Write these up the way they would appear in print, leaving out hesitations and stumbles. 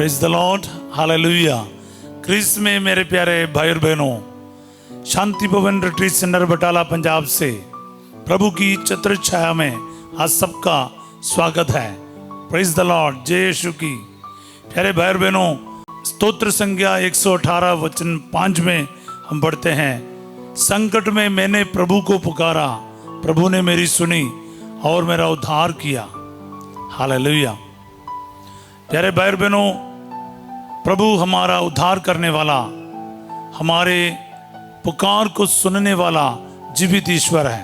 Praise the lord, hallelujah. Christ में मेरे प्यारे भाई और बहनों, शांति भवन रिट्रीट सेंटर बटाला पंजाब से प्रभु की छत्र छाया में आज सबका स्वागत है। प्रेज द लॉर्ड, जय यीशु की। प्यारे भाई और बहनों, स्तोत्र संज्ञा 118 वचन 5 में हम पढ़ते हैं, संकट में मैंने प्रभु को पुकारा, प्रभु ने मेरी सुनी और मेरा उद्धार किया। हालेलुया। प्यारे भाई और बहनों, प्रभु हमारा उद्धार करने वाला, हमारे पुकार को सुनने वाला जीवित ईश्वर है।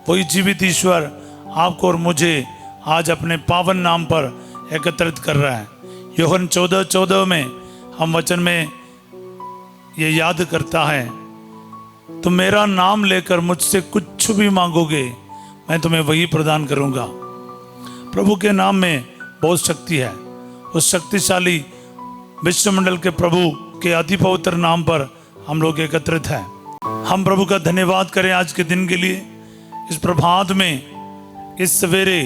वही जीवित ईश्वर आपको और मुझे आज अपने पावन नाम पर एकत्रित कर रहा है। यूहन्ना 14:14 में हम वचन में ये याद करता है, तुम मेरा नाम लेकर मुझसे कुछ भी मांगोगे मैं तुम्हें वही प्रदान करूंगा। प्रभु के नाम में बहुत शक्ति है। उस शक्तिशाली विश्वमंडल के प्रभु के अति पवित्र नाम पर हम लोग एकत्रित हैं। हम प्रभु का धन्यवाद करें आज के दिन के लिए, इस प्रभात में, इस सवेरे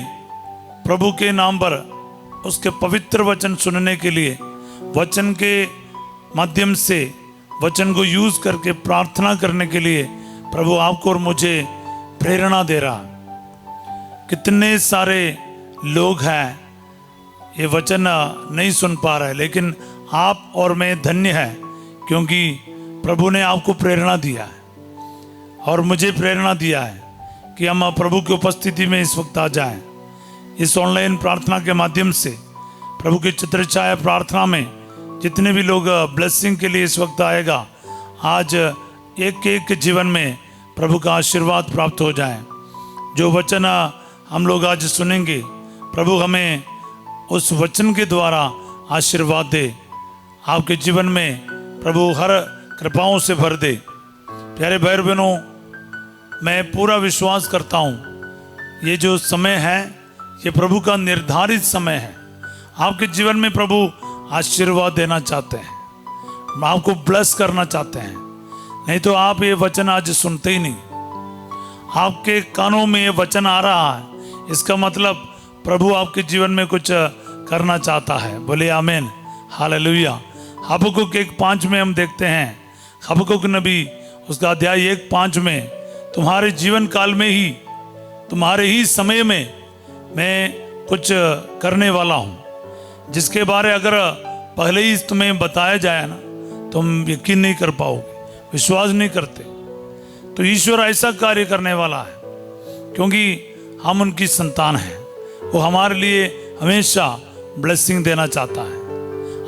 प्रभु के नाम पर उसके पवित्र वचन सुनने के लिए, वचन के माध्यम से वचन को यूज करके प्रार्थना करने के लिए प्रभु आपको और मुझे प्रेरणा दे रहा। कितने सारे लोग हैं ये वचन नहीं सुन पा रहे, लेकिन आप और मैं धन्य है, क्योंकि प्रभु ने आपको प्रेरणा दिया है और मुझे प्रेरणा दिया है कि हम प्रभु की उपस्थिति में इस वक्त आ जाएं। इस ऑनलाइन प्रार्थना के माध्यम से प्रभु की छत्र छाया प्रार्थना में जितने भी लोग ब्लेसिंग के लिए इस वक्त आएगा, आज एक एक जीवन में प्रभु का आशीर्वाद प्राप्त हो जाए। जो वचन हम लोग आज सुनेंगे, प्रभु हमें उस वचन के द्वारा आशीर्वाद दे, आपके जीवन में प्रभु हर कृपाओं से भर दे। प्यारे भाई बहनों, मैं पूरा विश्वास करता हूँ ये जो समय है ये प्रभु का निर्धारित समय है। आपके जीवन में प्रभु आशीर्वाद देना चाहते हैं, आपको ब्लेस करना चाहते हैं। नहीं तो आप ये वचन आज सुनते ही नहीं। आपके कानों में ये वचन आ रहा है, इसका मतलब प्रभु आपके जीवन में कुछ करना चाहता है। बोले आमीन, हालेलुया। हबक्कुक 1:5 में हम देखते हैं, हबक्कुक नबी उसका अध्याय 1:5 में, तुम्हारे जीवन काल में ही, तुम्हारे ही समय में मैं कुछ करने वाला हूँ, जिसके बारे अगर पहले ही तुम्हें बताया जाए ना, तुम यकीन नहीं कर पाओगे, विश्वास नहीं करते। तो ईश्वर ऐसा कार्य करने वाला है, क्योंकि हम उनकी संतान हैं। वो हमारे लिए हमेशा ब्लेसिंग देना चाहता है,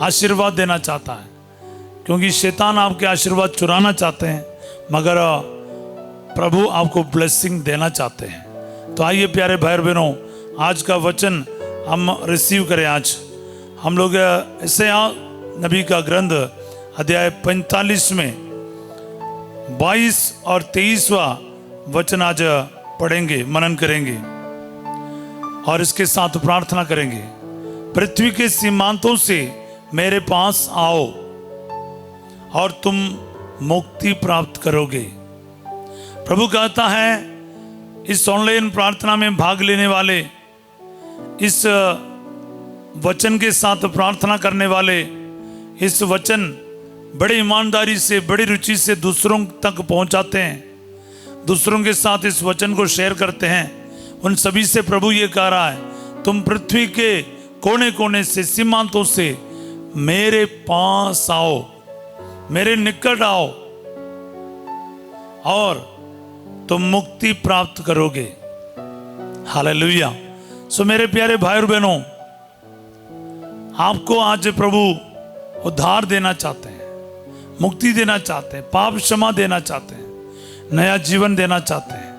आशीर्वाद देना चाहता है, क्योंकि शैतान आपके आशीर्वाद चुराना चाहते हैं, मगर प्रभु आपको ब्लेसिंग देना चाहते हैं। तो आइए प्यारे भाई बहनों, आज का वचन हम रिसीव करें। आज हम लोग यशायाह नबी का ग्रंथ अध्याय 45 में 22 और 23वां वचन आज पढ़ेंगे, मनन करेंगे और इसके साथ प्रार्थना करेंगे। पृथ्वी के सीमांतों से मेरे पास आओ और तुम मुक्ति प्राप्त करोगे। प्रभु कहता है, इस ऑनलाइन प्रार्थना में भाग लेने वाले, इस वचन के साथ प्रार्थना करने वाले, इस वचन बड़ी ईमानदारी से, बड़ी रुचि से दूसरों तक पहुंचाते हैं, दूसरों के साथ इस वचन को शेयर करते हैं। उन सभी से प्रभु ये कह रहा है, तुम पृथ्वी के कोने कोने से, सीमांतों से मेरे पास आओ, मेरे निकट आओ और तुम मुक्ति प्राप्त करोगे। हालेलुया। सो मेरे प्यारे भाई और बहनों, आपको आज प्रभु उद्धार देना चाहते हैं, मुक्ति देना चाहते हैं, पाप क्षमा देना चाहते हैं, नया जीवन देना चाहते हैं।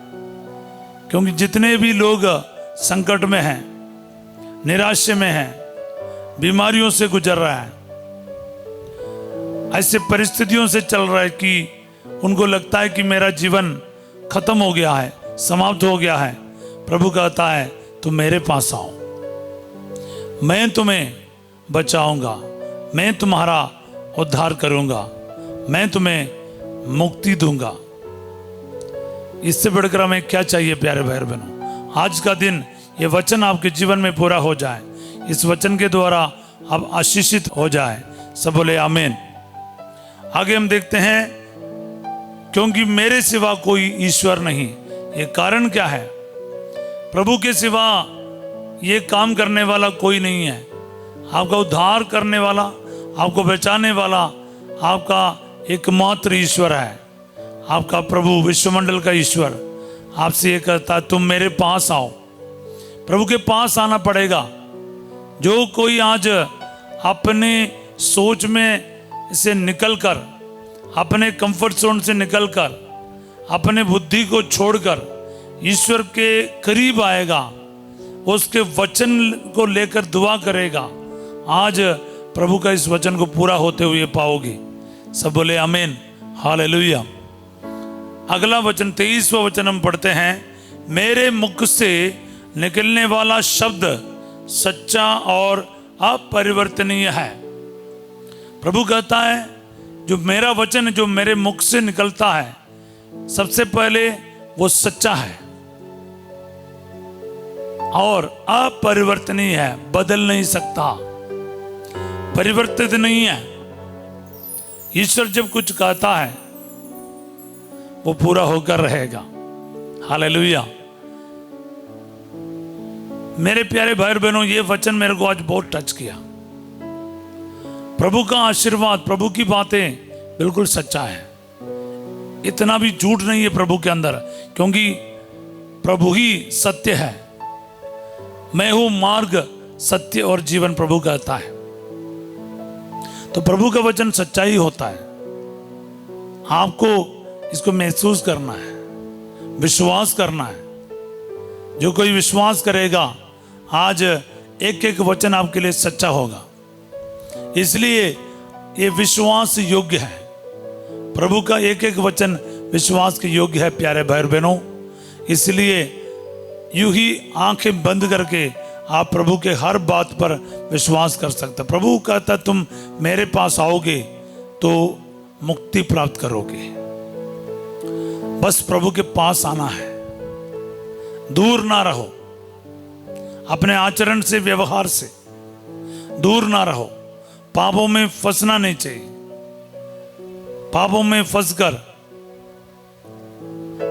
क्योंकि जितने भी लोग संकट में हैं, निराशा में हैं, बीमारियों से गुजर रहा है, ऐसे परिस्थितियों से चल रहा है कि उनको लगता है कि मेरा जीवन खत्म हो गया है, समाप्त हो गया है, प्रभु कहता है तुम मेरे पास आओ, मैं तुम्हें बचाऊंगा, मैं तुम्हारा उद्धार करूंगा, मैं तुम्हें मुक्ति दूंगा। इससे बढ़कर हमें क्या चाहिए प्यारे भाई बहनों? आज का दिन ये वचन आपके जीवन में पूरा हो जाए। इस वचन के द्वारा अब आशीषित हो जाए। सब बोले आमीन। आगे हम देखते हैं, क्योंकि मेरे सिवा कोई ईश्वर नहीं। ये कारण क्या है? प्रभु के सिवा ये काम करने वाला कोई नहीं है। आपका उद्धार करने वाला, आपको बचाने वाला आपका एकमात्र ईश्वर है, आपका प्रभु, विश्वमंडल का ईश्वर। आपसे ये कहता है तुम मेरे पास आओ। प्रभु के पास आना पड़ेगा। जो कोई आज अपने सोच में से निकलकर, अपने कंफर्ट जोन से निकलकर, अपने बुद्धि को छोड़कर ईश्वर के करीब आएगा, उसके वचन को लेकर दुआ करेगा, आज प्रभु का इस वचन को पूरा होते हुए पाओगे। सब बोले आमीन, हालेलुया। अगला वचन 23वां वचन हम पढ़ते हैं, मेरे मुख से निकलने वाला शब्द सच्चा और अपरिवर्तनीय है। प्रभु कहता है जो मेरा वचन जो मेरे मुख से निकलता है, सबसे पहले वो सच्चा है और अपरिवर्तनीय है, बदल नहीं सकता, परिवर्तित नहीं है। ईश्वर जब कुछ कहता है वो पूरा होकर रहेगा। हालेलुया। मेरे प्यारे भाई बहनों, ये वचन मेरे को आज बहुत टच किया। प्रभु का आशीर्वाद, प्रभु की बातें बिल्कुल सच्चा है, इतना भी झूठ नहीं है प्रभु के अंदर, क्योंकि प्रभु ही सत्य है। मैं हूं मार्ग, सत्य और जीवन, प्रभु कहता है। तो प्रभु का वचन सच्चा ही होता है। आपको इसको महसूस करना है, विश्वास करना है। जो कोई विश्वास करेगा, आज एक एक वचन आपके लिए सच्चा होगा। इसलिए ये विश्वास योग्य है। प्रभु का एक एक वचन विश्वास के योग्य है प्यारे भाई बहनों। इसलिए यूं ही आंखें बंद करके आप प्रभु के हर बात पर विश्वास कर सकते। प्रभु कहता तुम मेरे पास आओगे तो मुक्ति प्राप्त करोगे। बस प्रभु के पास आना है, दूर ना रहो, अपने आचरण से, व्यवहार से दूर ना रहो। पापों में फंसना नहीं चाहिए। पापों में फंसकर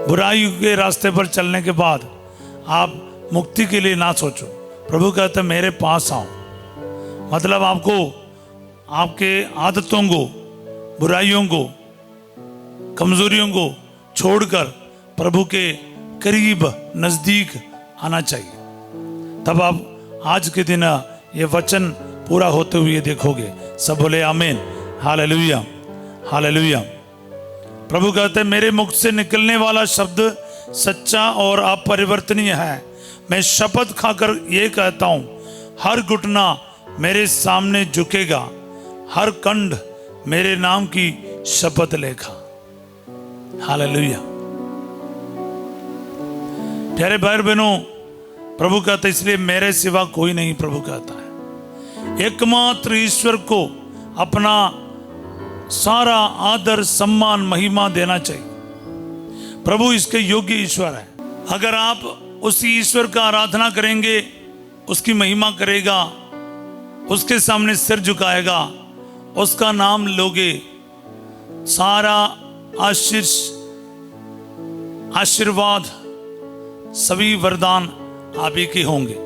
बुराई के रास्ते पर चलने के बाद आप मुक्ति के लिए ना सोचो। प्रभु कहते मेरे पास आओ, मतलब आपको आपके आदतों को, बुराइयों को, कमजोरियों को छोड़कर प्रभु के करीब, नजदीक आना चाहिए। तब आप आज के दिन ये वचन पूरा होते हुए देखोगे। सब बोले आमीन, हालेलुया, हालेलुया। प्रभु कहते हैं मेरे मुख से निकलने वाला शब्द सच्चा और अपरिवर्तनीय है। मैं शपथ खाकर ये कहता हूं, हर घुटना मेरे सामने झुकेगा, हर कंठ मेरे नाम की शपथ लेगा। हालेलुया। प्यारे भाई बहनों, प्रभु कहता है इसलिए मेरे सिवा कोई नहीं। प्रभु कहता है एकमात्र ईश्वर को अपना सारा आदर, सम्मान, महिमा देना चाहिए। प्रभु इसके योग्य ईश्वर है। अगर आप उसी ईश्वर का आराधना करेंगे, उसकी महिमा करेगा, उसके सामने सिर झुकाएगा, उसका नाम लोगे, सारा आशीर्वाद, सभी वरदान आप ही के होंगे।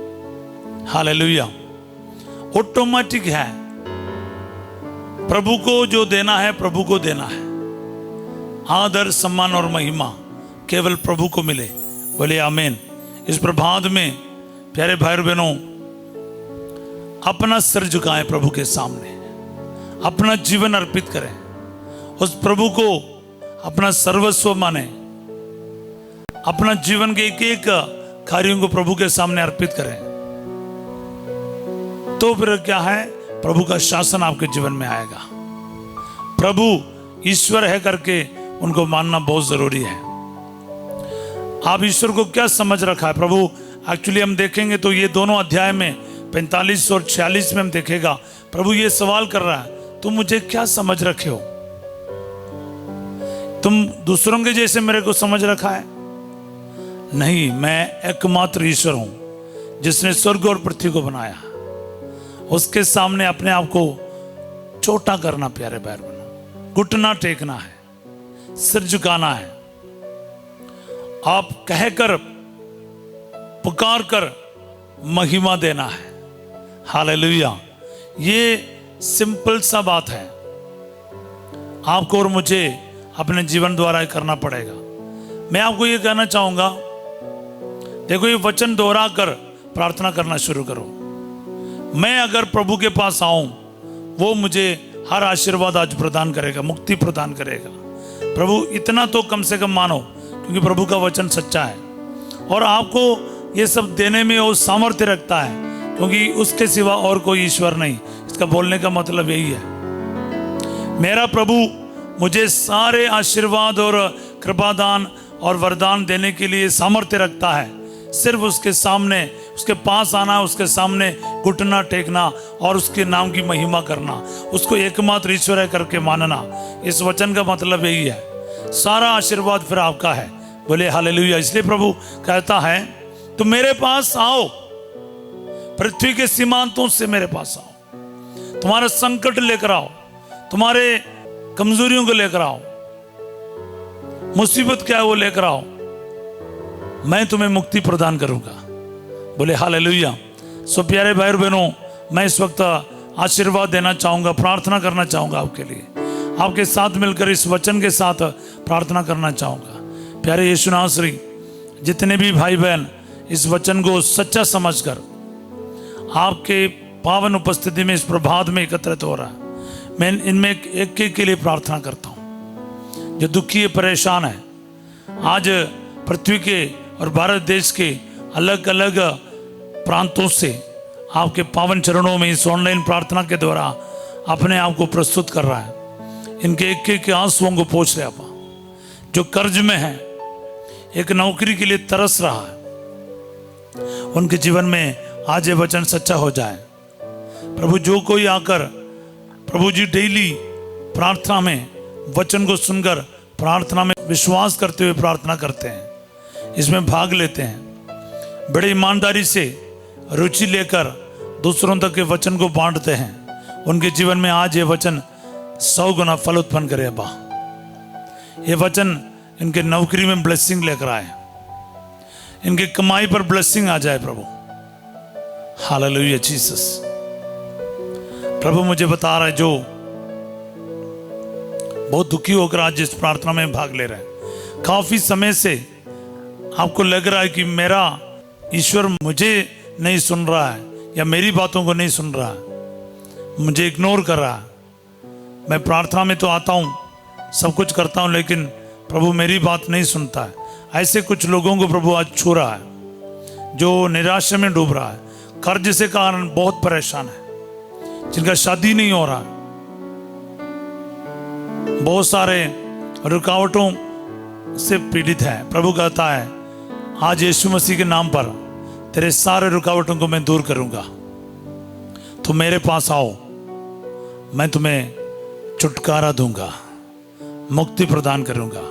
हालेलुया। ऑटोमेटिक है। प्रभु को जो देना है, प्रभु को देना है। आदर, सम्मान और महिमा केवल प्रभु को मिले। बोले आमीन। इस प्रभात में प्यारे भाई बहनों, अपना सिर झुकाएं प्रभु के सामने, अपना जीवन अर्पित करें, उस प्रभु को अपना सर्वस्व माने, अपना जीवन के एक एक कार्यों को प्रभु के सामने अर्पित करें। तो फिर क्या है, प्रभु का शासन आपके जीवन में आएगा। प्रभु ईश्वर है करके उनको मानना बहुत जरूरी है। आप ईश्वर को क्या समझ रखा है? प्रभु एक्चुअली हम देखेंगे तो ये दोनों अध्याय में 45 और 46 में हम देखेगा, प्रभु ये सवाल कर रहा है, तुम मुझे क्या समझ रखे हो? तुम दूसरों के जैसे मेरे को समझ रखा है? नहीं, मैं एकमात्र ईश्वर हूं जिसने स्वर्ग और पृथ्वी को बनाया, उसके सामने अपने आप को छोटा करना प्यारे भाई बहनों, घुटना टेकना है, सिर झुकाना है, आप कहकर पुकार कर महिमा देना है। हालेलुया। ये सिंपल सा बात है, आपको और मुझे अपने जीवन द्वारा करना पड़ेगा। मैं आपको ये कहना चाहूंगा, देखो ये वचन दोहरा कर प्रार्थना करना शुरू करो। मैं अगर प्रभु के पास आऊं, वो मुझे हर आशीर्वाद आज प्रदान करेगा, मुक्ति प्रदान करेगा। प्रभु इतना तो कम से कम मानो, क्योंकि प्रभु का वचन सच्चा है और आपको ये सब देने में वो सामर्थ्य रखता है, क्योंकि उसके सिवा और कोई ईश्वर नहीं। इसका बोलने का मतलब यही है, मेरा प्रभु मुझे सारे आशीर्वाद और कृपादान और वरदान देने के लिए सामर्थ्य रखता है। सिर्फ उसके सामने, उसके पास आना, उसके सामने घुटना टेकना और उसके नाम की महिमा करना, उसको एकमात्र ईश्वर है करके मानना। इस वचन का मतलब यही है, सारा आशीर्वाद फिर आपका है। बोले हालेलुया। इसलिए प्रभु कहता है, तुम मेरे पास आओ, पृथ्वी के सीमांतों से मेरे पास आओ, तुम्हारा संकट लेकर आओ, तुम्हारे कमजोरियों को लेकर आओ, मुसीबत क्या है वो लेकर आओ, मैं तुम्हें मुक्ति प्रदान करूंगा। बोले हालेलुया। सो प्यारे भाई और बहनों, मैं इस वक्त आशीर्वाद देना चाहूंगा, प्रार्थना करना चाहूंगा आपके लिए, आपके साथ मिलकर इस वचन के साथ प्रार्थना करना चाहूंगा। प्यारे यीशु नासरी, जितने भी भाई बहन इस वचन को सच्चा समझकर आपके पावन उपस्थिति में इस प्रभात में एकत्रित हो रहा है, मैं इनमें एक के लिए प्रार्थना करता हूं जो दुखी है, परेशान है। आज पृथ्वी के और भारत देश के अलग अलग प्रांतों से आपके पावन चरणों में इस ऑनलाइन प्रार्थना के द्वारा अपने आप को प्रस्तुत कर रहा है। इनके एक के आंसुओं को पोंछ रहे आप, जो कर्ज में है, एक नौकरी के लिए तरस रहा है, उनके जीवन में आज ये वचन सच्चा हो जाए। प्रभु, जो कोई आकर प्रभु जी डेली प्रार्थना में वचन को सुनकर प्रार्थना में विश्वास करते हुए प्रार्थना करते हैं, इसमें भाग लेते हैं, बड़ी ईमानदारी से रुचि लेकर दूसरों तक के वचन को बांटते हैं, उनके जीवन में आज ये वचन 100 गुना फल उत्पन्न करे। अब्बा, ये वचन इनके नौकरी में ब्लेसिंग लेकर आए, इनकी कमाई पर ब्लेसिंग आ जाए प्रभु। Hallelujah Jesus. प्रभु मुझे बता रहा है, जो बहुत दुखी होकर आज इस प्रार्थना में भाग ले रहे हैं, काफी समय से आपको लग रहा है कि मेरा ईश्वर मुझे नहीं सुन रहा है या मेरी बातों को नहीं सुन रहा है, मुझे इग्नोर कर रहा है। मैं प्रार्थना में तो आता हूँ, सब कुछ करता हूँ, लेकिन प्रभु मेरी बात नहीं सुनता है। ऐसे कुछ लोगों को प्रभु आज छू रहा है, जो निराशा में डूब रहा है, कर्ज से कारण बहुत परेशान है, जिनका शादी नहीं हो रहा, बहुत सारे रुकावटों से पीड़ित है। प्रभु कहता है, आज यीशु मसीह के नाम पर तेरे सारे रुकावटों को मैं दूर करूंगा। तुम मेरे पास आओ, मैं तुम्हें छुटकारा दूंगा, मुक्ति प्रदान करूंगा।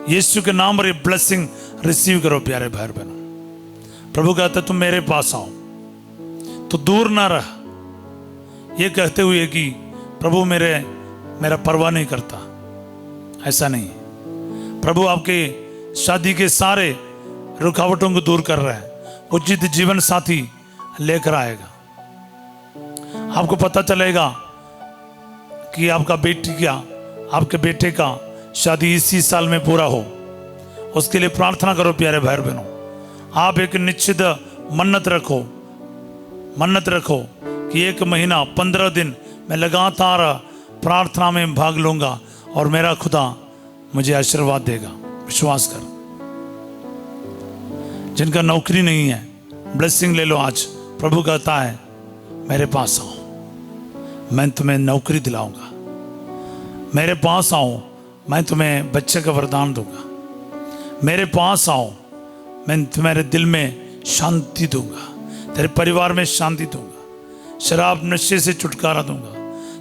यीशु के नाम पर ये ब्लेसिंग रिसीव करो प्यारे भाई बहनों। प्रभु कहता है, तुम मेरे पास आओ, तो दूर ना रह, ये कहते हुए कि प्रभु मेरा परवाह नहीं करता, ऐसा नहीं। प्रभु आपके शादी के सारे रुकावटों को दूर कर रहा है, उचित जीवन साथी लेकर आएगा। आपको पता चलेगा कि आपका बेटी का, आपके बेटे का शादी इसी साल में पूरा हो, उसके लिए प्रार्थना करो प्यारे भाई बहनों। आप एक निश्चित मन्नत रखो कि 1 महीना 15 दिन मैं लगातार प्रार्थना में भाग लूंगा और मेरा खुदा मुझे आशीर्वाद देगा। विश्वास कर। जिनका नौकरी नहीं है, ब्लेसिंग ले लो आज। प्रभु कहता है, मेरे पास आओ, मैं तुम्हें नौकरी दिलाऊंगा। मेरे पास आओ, मैं तुम्हें बच्चे का वरदान दूंगा। मेरे पास आओ, मैं तुम्हारे दिल में शांति दूंगा, तेरे परिवार में शांति दूंगा, शराब नशे से छुटकारा दूंगा,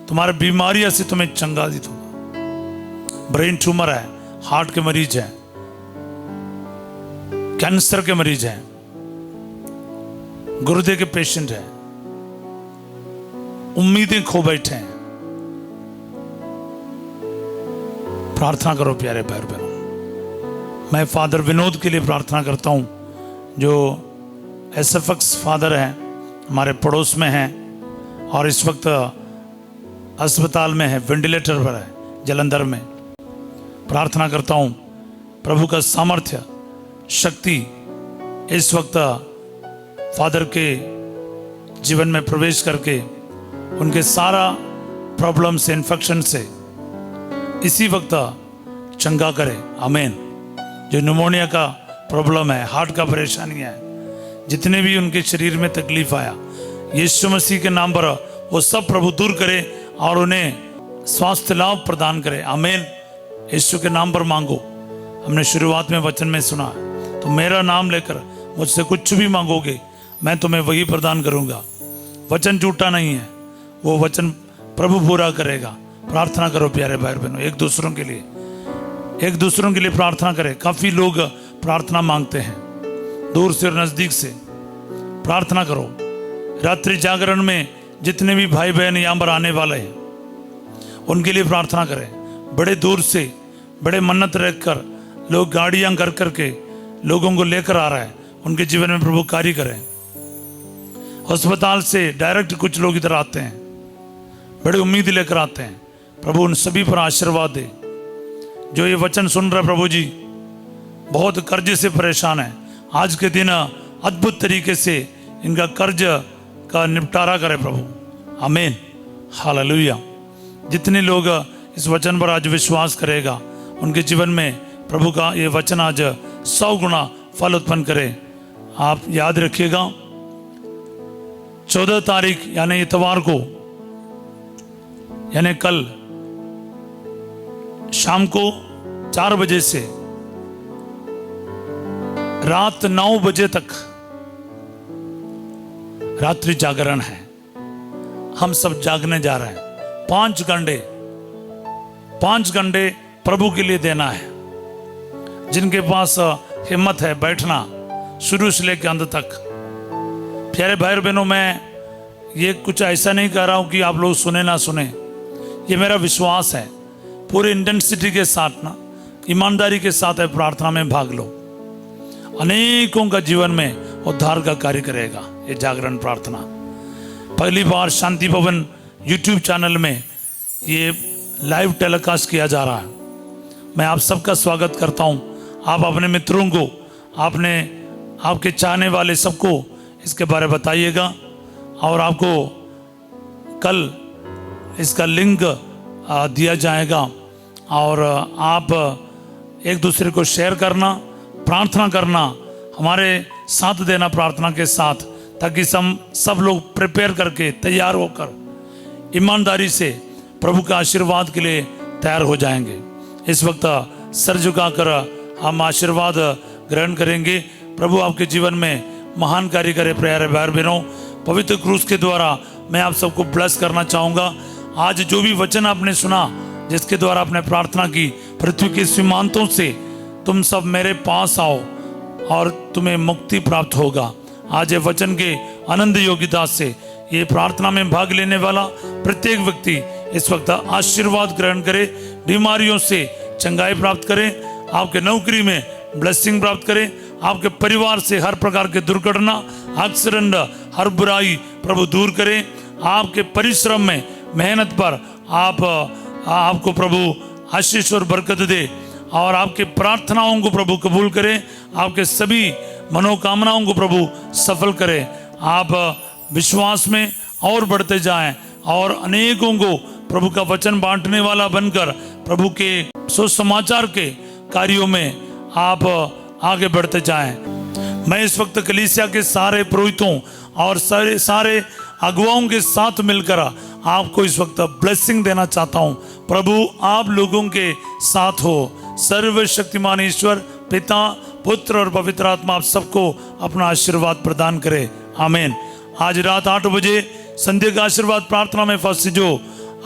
तुम्हारे बीमारियां से तुम्हें चंगाई दूंगा। ब्रेन ट्यूमर है, हार्ट के मरीज है, कैंसर के मरीज है, गुर्दे के पेशेंट है, उम्मीदें खो बैठे हैं। प्रार्थना करो प्यारे भाई बहनों। मैं फादर विनोद के लिए प्रार्थना करता हूँ, जो एसएफएक्स फादर हैं, हमारे पड़ोस में हैं और इस वक्त अस्पताल में है, वेंटिलेटर पर है जलंधर में। प्रार्थना करता हूँ प्रभु का सामर्थ्य, शक्ति इस वक्त फादर के जीवन में प्रवेश करके उनके सारा प्रॉब्लम से, इन्फेक्शन से इसी वक्त चंगा करे। आमीन। जो निमोनिया का प्रॉब्लम है, हार्ट का परेशानी है, जितने भी उनके शरीर में तकलीफ आया, यीशु मसीह के नाम पर वो सब प्रभु दूर करे और उन्हें स्वास्थ्य लाभ प्रदान करे। आमीन। यीशु के नाम पर मांगो। हमने शुरुआत में वचन में सुना, तो मेरा नाम लेकर मुझसे कुछ भी मांगोगे मैं तुम्हें वही प्रदान करूंगा। वचन झूठा नहीं है, वो वचन प्रभु पूरा करेगा। प्रार्थना करो प्यारे भाई बहनों, एक दूसरों के लिए प्रार्थना करें। काफी लोग प्रार्थना मांगते हैं, दूर से और नजदीक से। प्रार्थना करो। रात्रि जागरण में जितने भी भाई बहन यहाँ पर आने वाले हैं उनके लिए प्रार्थना करें। बड़े दूर से, बड़े मन्नत रखकर लोग गाड़ियां कर करके लोगों को लेकर आ रहा है, उनके जीवन में प्रभु कार्य करें। अस्पताल से डायरेक्ट कुछ लोग इधर आते हैं, बड़ी उम्मीद लेकर आते हैं। प्रभु उन सभी पर आशीर्वाद दे। जो ये वचन सुन रहे प्रभु जी, बहुत कर्ज से परेशान है, आज के दिन अद्भुत तरीके से इनका कर्ज का निपटारा करे प्रभु। आमीन। हालेलुया। जितने लोग इस वचन पर आज विश्वास करेगा, उनके जीवन में प्रभु का ये वचन आज 100 गुना फल उत्पन्न करे। आप याद रखिएगा, 14 तारीख यानी इतवार को, यानी कल शाम को 4 बजे से रात 9 बजे तक रात्रि जागरण है। हम सब जागने जा रहे हैं। 5 घंटे प्रभु के लिए देना है। जिनके पास हिम्मत है बैठना, शुरू से लेकर अंत तक। प्यारे भाई बहनों, मैं ये कुछ ऐसा नहीं कह रहा हूं कि आप लोग सुने ना सुने, ये मेरा विश्वास है। पूरे इंटेंसिटी के साथ ना, ईमानदारी के साथ है प्रार्थना में भाग लो। अनेकों का जीवन में उद्धार का कार्य करेगा ये जागरण प्रार्थना। पहली बार शांति भवन यूट्यूब चैनल में ये लाइव टेलीकास्ट किया जा रहा है। मैं आप सबका स्वागत करता हूं। आप अपने मित्रों को, आपके चाहने वाले सबको इसके बारे में बताइएगा। और आपको कल इसका लिंक दिया जाएगा और आप एक दूसरे को शेयर करना, प्रार्थना करना, हमारे साथ देना प्रार्थना के साथ, ताकि सब लोग प्रिपेयर करके तैयार होकर ईमानदारी से प्रभु के आशीर्वाद के लिए तैयार हो जाएंगे। इस वक्त सर झुकाकर हम आशीर्वाद ग्रहण करेंगे। प्रभु आपके जीवन में महान कार्य करे। प्यारे भाई बहनों, पवित्र क्रूस के द्वारा मैं आप सबको ब्लेस करना चाहूँगा। आज जो भी वचन आपने सुना, जिसके द्वारा आपने प्रार्थना की, पृथ्वी के सीमांतों से तुम सब मेरे पास आओ और तुम्हें मुक्ति प्राप्त होगा। आज ये वचन के आनंद योग्यता से ये प्रार्थना में भाग लेने वाला प्रत्येक व्यक्ति इस वक्त आशीर्वाद ग्रहण करे, बीमारियों से चंगाई प्राप्त करे, आपके नौकरी में ब्लेसिंग प्राप्त करे, आपके परिवार से हर प्रकार के दुर्घटना, एक्सीडेंट, हर बुराई प्रभु दूर करे। आपके परिश्रम में, मेहनत पर आपको प्रभु आशीष और बरकत दे और आपके प्रार्थनाओं को प्रभु कबूल करे। आपके सभी मनोकामनाओं को प्रभु सफल करे। आप विश्वास में और बढ़ते जाएं और अनेकों को प्रभु का वचन बांटने वाला बनकर प्रभु के सुसमाचार के कार्यों में आप आगे बढ़ते जाएं। मैं इस वक्त कलीसिया के सारे पुरोहितों और सारे अगुवाओं के साथ मिलकर आपको इस वक्त ब्लेसिंग देना चाहता हूं। प्रभु आप लोगों के साथ हो। सर्वशक्तिमान ईश्वर पिता, पुत्र और पवित्र आत्मा आप सबको अपना आशीर्वाद प्रदान करे। आमीन। आज रात 8 बजे संध्या का आशीर्वाद प्रार्थना में फंस जो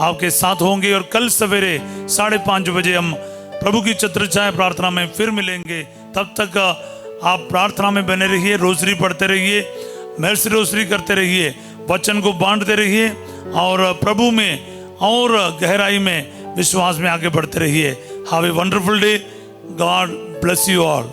आपके साथ होंगे और कल सवेरे 5:30 बजे हम प्रभु की छत्रछाया प्रार्थना में फिर मिलेंगे। तब तक आप प्रार्थना में बने रहिए, रोजरी पढ़ते रहिए, मेर्सी रोजरी करते रहिए, वचन को बांटते रहिए और प्रभु में और गहराई में विश्वास में आगे बढ़ते रहिए। Have a wonderful day. God bless you all.